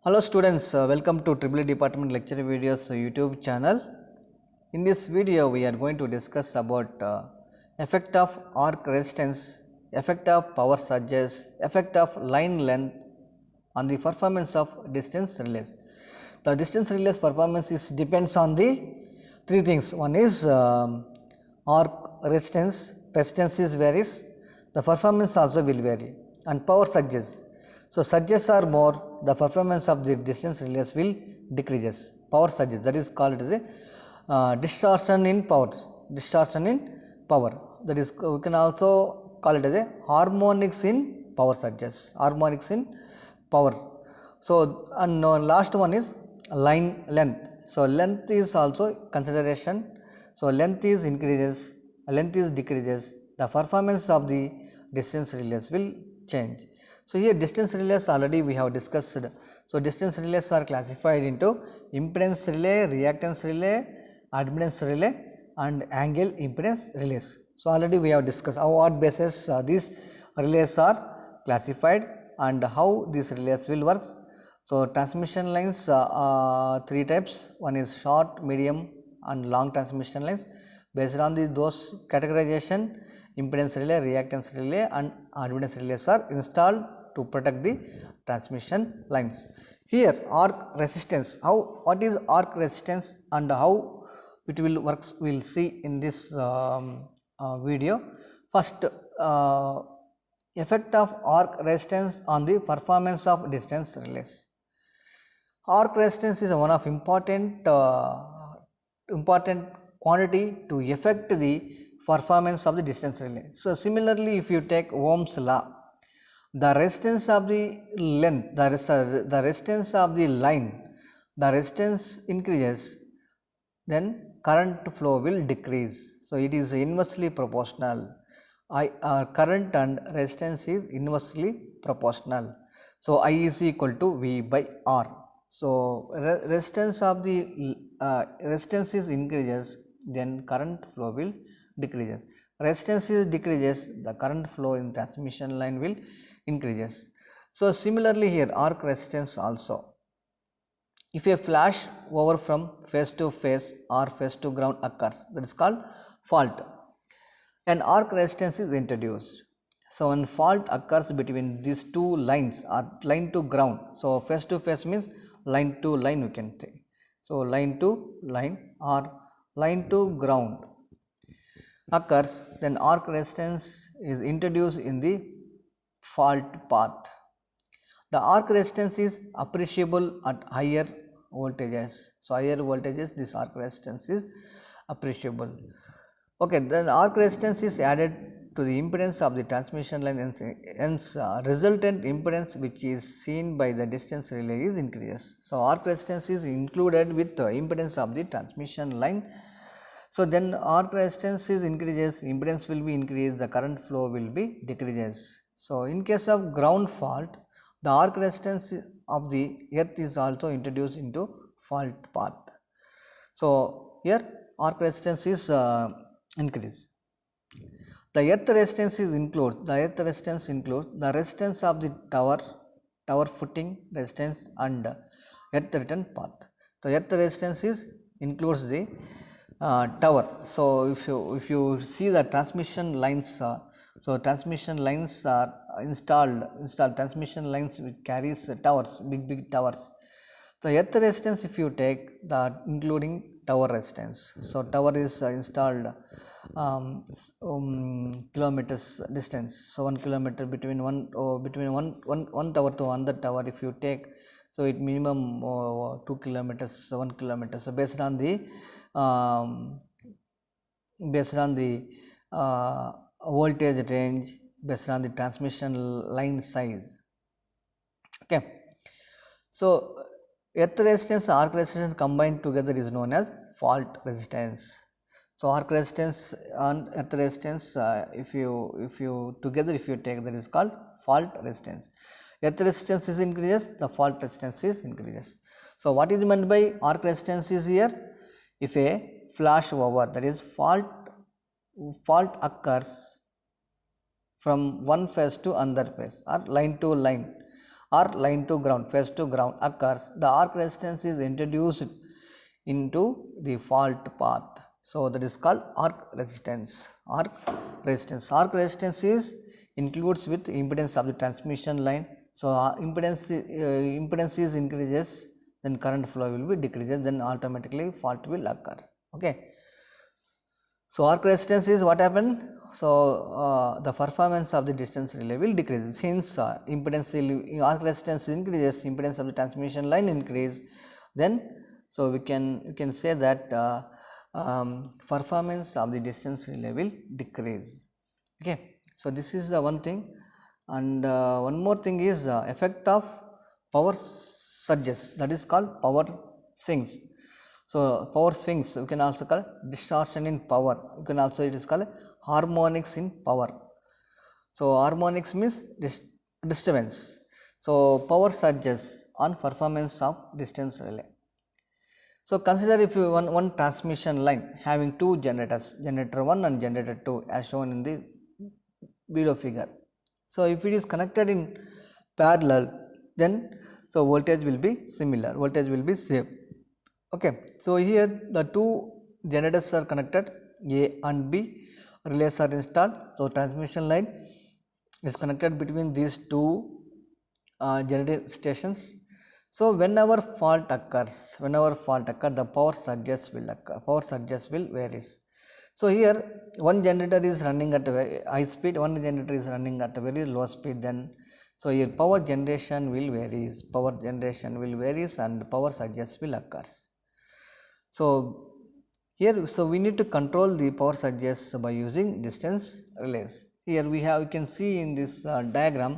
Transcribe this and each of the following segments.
Hello students, welcome to EEE Department Lecture Videos YouTube channel. In this video, we are going to discuss about effect of arc resistance, effect of power surges, effect of line length on the performance of distance relays. The distance relays performance is depends on the three things. One is arc resistance, resistance is varies, the performance also will vary, and power surges. So, surges are more, the performance of the distance relays will decreases. Power surges, that is called as a distortion in power. Distortion in power, that is we can also call it as a harmonics in power surges. Harmonics in power. So, and last one is line length. So, length is also consideration. So, length is increases, length is decreases, the performance of the distance relays will change. So, here distance relays already we have discussed. So, distance relays are classified into impedance relay, reactance relay, admittance relay and angle impedance relays. So, already we have discussed on what basis these relays are classified and how these relays will work. So, transmission lines three types, one is short, medium and long transmission lines. Based on those categorization, impedance relay, reactance relay and admittance relays are installed to protect the transmission lines. Here arc resistance, what is arc resistance and how it will works we will see in this video. First, effect of arc resistance on the performance of distance relays. Arc resistance is one of important quantity to affect the performance of the distance relay. So, similarly, if you take Ohm's law, the resistance of the length, the resistance of the line, the resistance increases, then current flow will decrease. So, it is inversely proportional. Current and resistance is inversely proportional. So, I is equal to V by R. So, resistance of the resistance is increases, then current flow will decreases. Resistance is decreases, the current flow in transmission line will increases. So, similarly here arc resistance also. If a flash over from face to face or face to ground occurs, that is called fault, an arc resistance is introduced. So, when fault occurs between these two lines or line to ground, so face to face means line to line we can say. So, line to line or line to ground occurs, then arc resistance is introduced in the fault path. The arc resistance is appreciable at higher voltages. So, higher voltages this arc resistance is appreciable. Okay, then arc resistance is added to the impedance of the transmission line, hence resultant impedance which is seen by the distance relay is increases. So, arc resistance is included with the impedance of the transmission line. So, then arc resistance is increases, impedance will be increased, the current flow will be decreases. So, in case of ground fault, the arc resistance of the earth is also introduced into fault path. So, here arc resistance is increased. The earth resistance is the resistance of the tower footing resistance and earth return path. The earth resistance is includes the tower. So, if you see the transmission lines, so transmission lines are installed transmission lines which carries towers, big towers. The earth resistance if you take that including tower resistance. So, tower is installed kilometers distance. So, 1 kilometer between one tower to another tower if you take, so it minimum 2 kilometers, 1 kilometer. So, based on the voltage range, based on the transmission line size. Okay. So, earth resistance and arc resistance combined together is known as fault resistance. So, arc resistance and earth resistance if you together if you take, that is called fault resistance. Earth resistance is increases, the fault resistance is increases. So, what is meant by arc resistance is here, if a flash over, that is fault occurs from one phase to another phase or line to line or line to ground, phase to ground occurs, the arc resistance is introduced into the fault path. So that is called arc resistance. Arc resistance. Arc resistance is includes with impedance of the transmission line. So impedance is increases, then current flow will be decreases, then automatically fault will occur. Okay. So arc resistance is what happened. So the performance of the distance relay will decrease since arc resistance increases, impedance of the transmission line increase. Then so we can say that performance of the distance relay will decrease. Okay. So this is the one thing, and one more thing is effect of power surges, that is called power swings. So power swings we can also call distortion in power, you can also it is called harmonics in power. So harmonics means disturbance. So power surges on performance of distance relay. So consider if you one transmission line having two generators, generator 1 and generator 2 as shown in the below figure. So if it is connected in parallel, then so voltage will be similar, voltage will be same. Okay. So here the two generators are connected, A and B, relays are installed. So transmission line is connected between these two generating stations. So whenever fault occurs, the power surges will occur, power surges will varies. So here one generator is running at a high speed, one generator is running at a very low speed, then so here power generation will varies, and power surges will occurs. So here so we need to control the power surges by using distance relays. Here we have, you can see in this diagram.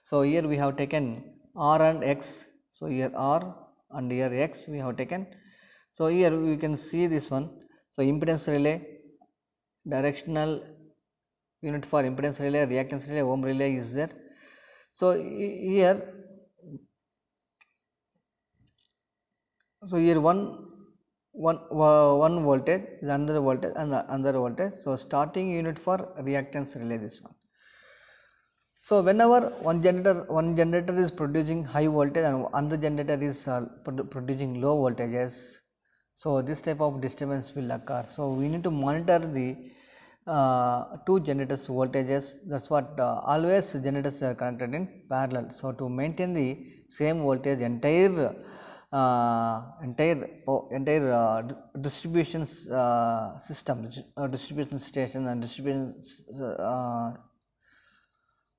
So here we have taken R and X. So here R and here X we have taken. So here we can see this one. So impedance relay, directional unit for impedance relay, reactance relay, ohm relay is there. So here one voltage is another voltage and another voltage. So starting unit for reactance relay, this one. So whenever one generator is producing high voltage and another generator is producing low voltages, so this type of disturbance will occur. So we need to monitor the two generators voltages. That's what always generators are connected in parallel. So to maintain the same voltage, entire distribution system, distribution station and distribution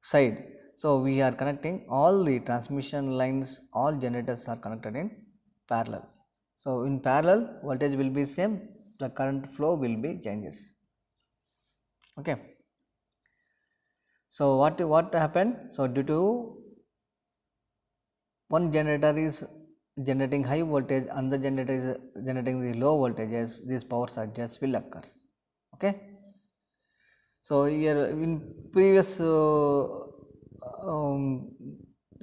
side. So we are connecting all the transmission lines, all generators are connected in parallel. So in parallel voltage will be same, the current flow will be changes. Okay. So what happened? So due to one generator is generating high voltage, another generator is generating the low voltages, these power surges will occur. Okay. So here in previous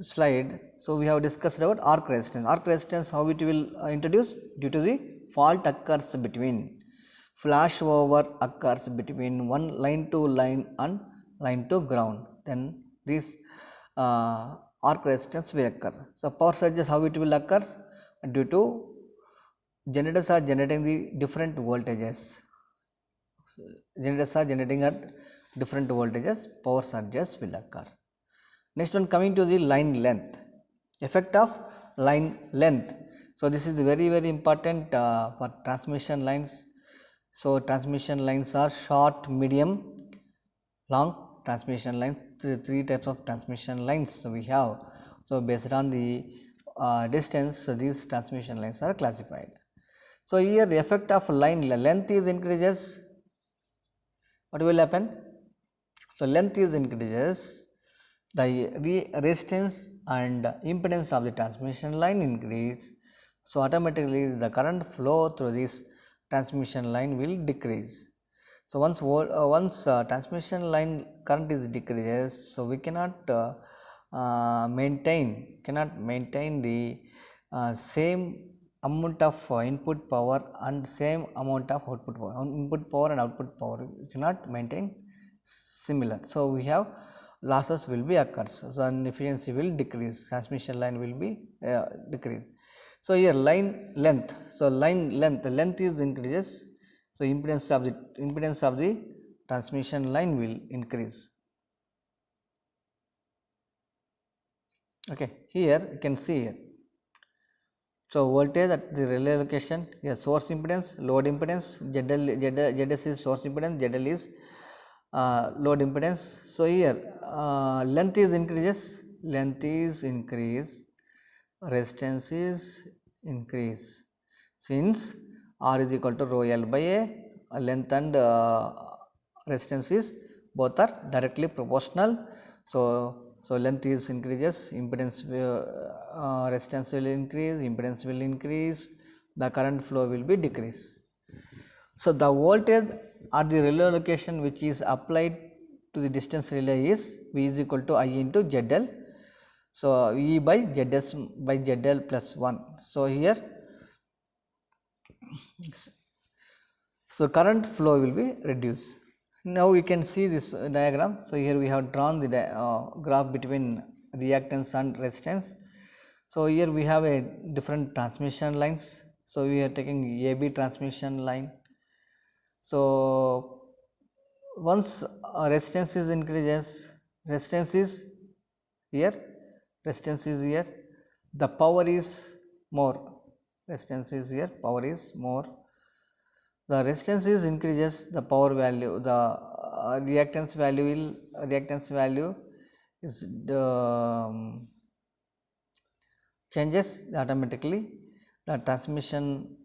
slide, so we have discussed about arc resistance. Arc resistance, how it will introduce? Due to the fault occurs between, flash over occurs between one line to line and line to ground, then this arc resistance will occur. So power surges, how it will occur? Due to generators are generating the different voltages. So generators are generating at different voltages, power surges will occur. Next one, coming to the line length, effect of line length. So this is very important for transmission lines. So transmission lines are short, medium, long transmission lines. Three types of transmission lines we have. So based on the distance, so these transmission lines are classified. So here the effect of line length is increases, what will happen? So length is increases, the resistance and impedance of the transmission line increase. So automatically the current flow through this transmission line will decrease. So once transmission line current is decreases, so we cannot maintain the same amount of input power and same amount of output power. Input power and output power you cannot maintain similar. So we have losses will be occurs, so efficiency will decrease, transmission line will be decrease. So here line length, so line length is increases, so impedance of the transmission line will increase. Okay, here you can see here. So voltage at the relay location, here source impedance, load impedance, ZS is source impedance, ZL is load impedance. So here length is increases, resistance is increase, since R is equal to rho L by A, length and resistance is both are directly proportional. So length is increases, impedance resistance will increase, impedance will increase, the current flow will be decrease. So the voltage at the relay location which is applied to the distance relay is V is equal to I into ZL. So E by ZS by ZL plus 1. So here, so current flow will be reduced. Now we can see this diagram. So here we have drawn the graph between reactance and resistance. So here we have a different transmission lines. So we are taking AB transmission line. So once resistance is increases, resistance is here, the power is more, resistance is here, power is more. The resistance is increases, the power value, the reactance value is changes automatically, the transmission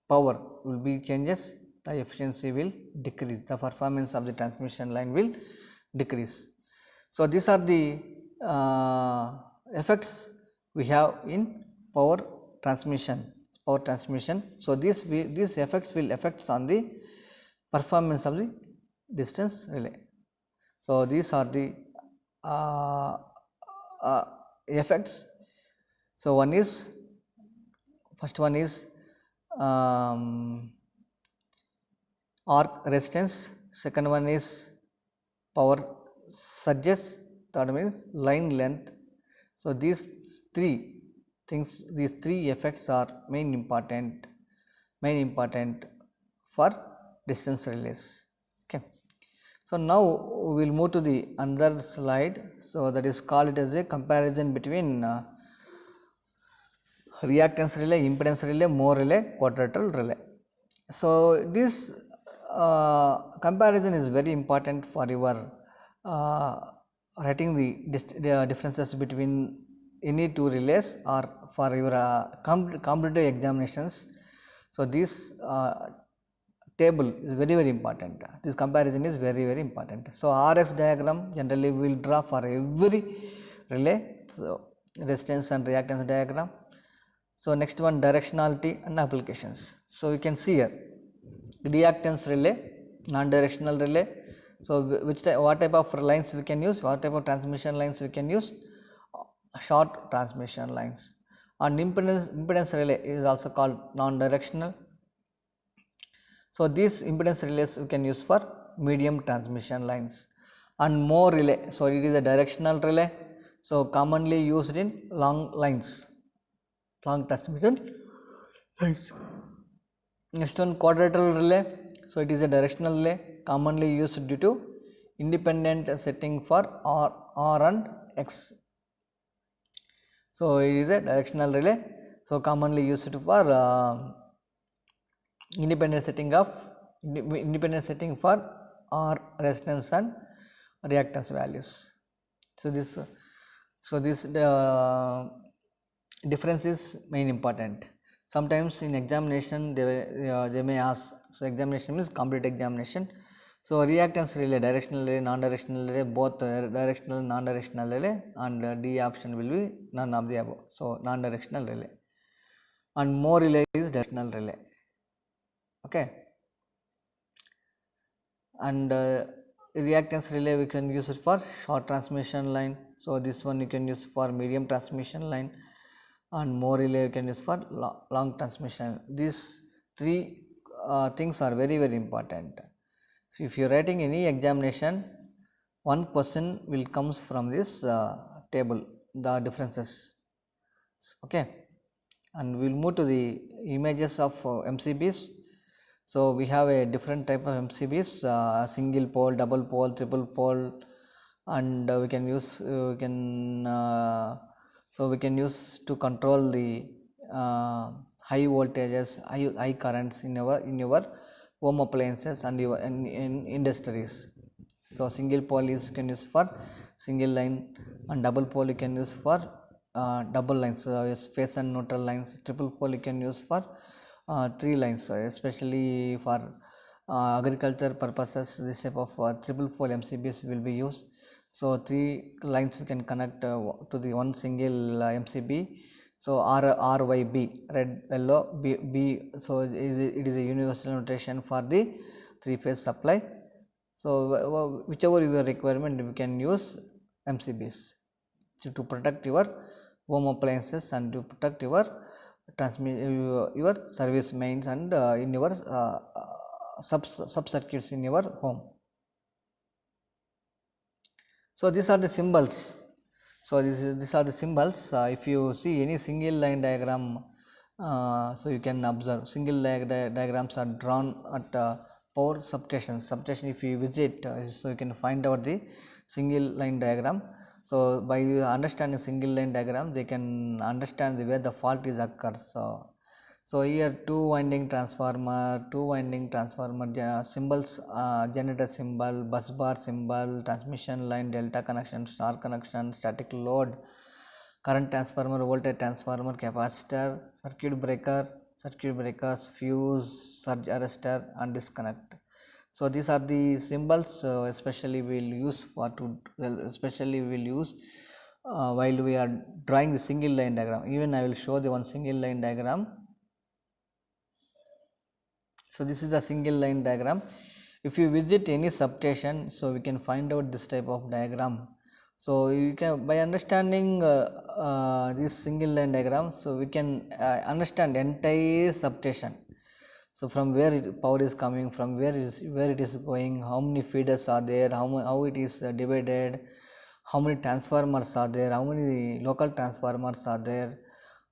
power will be changes, the efficiency will decrease, the performance of the transmission line will decrease. So these are the effects we have in power transmission. So these effects will affect on the performance of the distance relay. So these are the effects. So first one is arc resistance, second one is power surges, third one is line length. So these three effects are main important for distance relays. Okay. So now we will move to the another slide. So that is called it as a comparison between reactance relay, impedance relay, Moore relay, quadrilateral relay. So this comparison is very important for your writing the differences between any two relays or for your competitive examinations. So this table is very important. This comparison is very important. So RS diagram generally we will draw for every relay. So resistance and reactance diagram. So next one, directionality and applications. So you can see here reactance relay, non-directional relay. So what type of lines we can use, what type of transmission lines we can use, short transmission lines. And impedance relay is also called non-directional. So these impedance relays we can use for medium transmission lines. And Moore relay, so it is a directional relay, so commonly used in long lines, long transmission lines. Next one, quadrilateral relay, so it is a directional relay commonly used due to independent setting for R and X. So it is a directional relay, so commonly used for independent setting for R resistance and reactance values. So this difference is main important. Sometimes in examination they may ask, so examination means complete examination. So reactance relay, directional relay, non-directional relay, both directional and non-directional relay, and D option will be none of the above. So non-directional relay, and Moore relay is directional relay. Okay. And reactance relay we can use it for short transmission line. So this one you can use for medium transmission line, and Moore relay you can use for long transmission. These three things are very important. So if you are writing any examination, one question will comes from this table, the differences. Okay, and we will move to the images of MCBs. So we have a different type of MCBs, single pole, double pole, triple pole, and we can use so we can use to control the high voltages, high currents in your home appliances and your in industries. So single pole is you can use for single line, and double pole you can use for double lines, so phase and neutral lines. Triple pole you can use for three lines, especially for agriculture purposes. This type of triple pole MCBs will be used. So three lines we can connect to the one single MCB. So RYB, red, yellow, B. So it is a universal notation for the three phase supply. So whichever your requirement, we can use MCBs to protect your home appliances and to protect your your service mains and in your sub circuits in your home. So these are the symbols. So these are the symbols. If you see any single line diagram, so you can observe single line diagrams are drawn at power substation. If you visit, so you can find out the single line diagram. So by understanding single line diagram, they can understand where the fault is occurs. So here two winding transformer symbols, generator symbol, bus bar symbol, transmission line, delta connection, star connection, static load, current transformer, voltage transformer, capacitor, circuit breakers, fuse, surge arrestor, and disconnect. So these are the symbols, especially we will use while we are drawing the single line diagram. Even I will show the one single line diagram. So this is a single line diagram. If you visit any substation, so we can find out this type of diagram. So you can, by understanding this single line diagram, so we can understand entire substation. So from where power is coming, from where it is going, how many feeders are there, how it is divided, how many transformers are there, how many local transformers are there,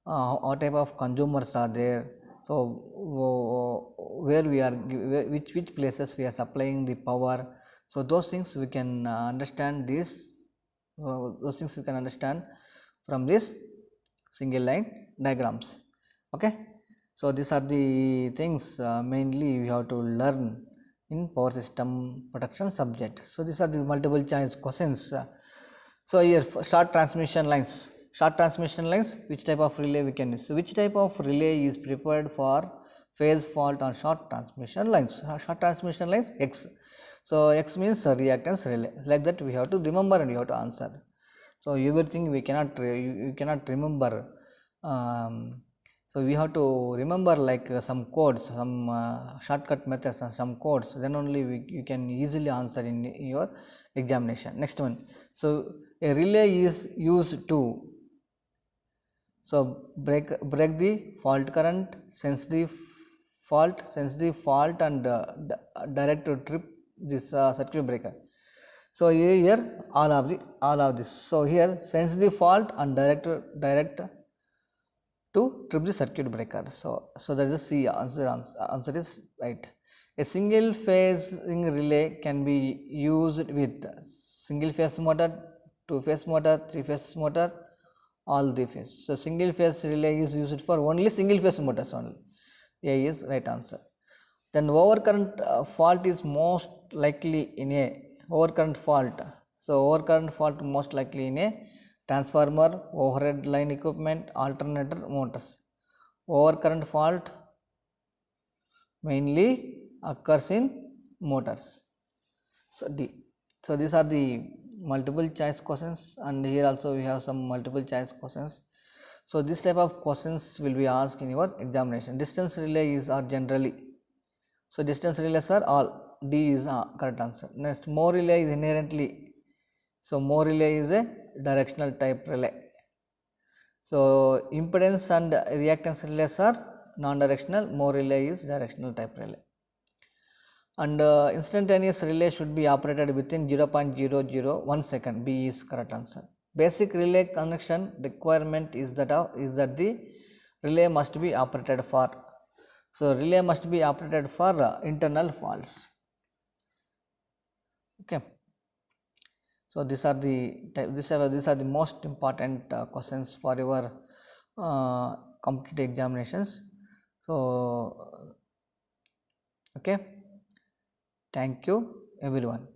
what type of consumers are there. So where we are, which places we are supplying the power. So those things we can understand those things we can understand from this single line diagrams. Okay, so these are the things mainly we have to learn in power system protection subject. So these are the multiple choice questions. So here short transmission lines, which type of relay we can use. So which type of relay is prepared for phase fault on short transmission lines? Short transmission lines, X. So X means reactance relay. Like that we have to remember and you have to answer. So everything we cannot you cannot remember. So we have to remember like some codes, some shortcut methods and some codes. Then only you can easily answer in your examination. Next one. So a relay is used to break the fault current, sense the fault, and direct to trip this circuit breaker. So here all of this. So here sense the fault and direct to trip the circuit breaker. So that is C. Answer is right. A single phase relay can be used with single phase motor, two phase motor, three phase motor, all the phase. So single phase relay is used for only single phase motors only. A is right answer. Then overcurrent fault is most likely in a overcurrent fault. So overcurrent fault most likely in a transformer, overhead line equipment, alternator, motors. Overcurrent fault mainly occurs in motors. So D. So these are the multiple choice questions, and here also we have some multiple choice questions. So this type of questions will be asked in your examination. Distance relays are generally. So distance relays are all. D is correct answer. Next, more relay is inherently. So more relay is a directional type relay. So impedance and reactance relays are non-directional. More relay is directional type relay. and instantaneous relay should be operated within 0.001 second. B is correct answer. Basic relay connection requirement is that the relay must be operated for. So, relay must be operated for internal faults. Okay. So, these are the most important questions for your competitive examinations. So, okay. Thank you everyone.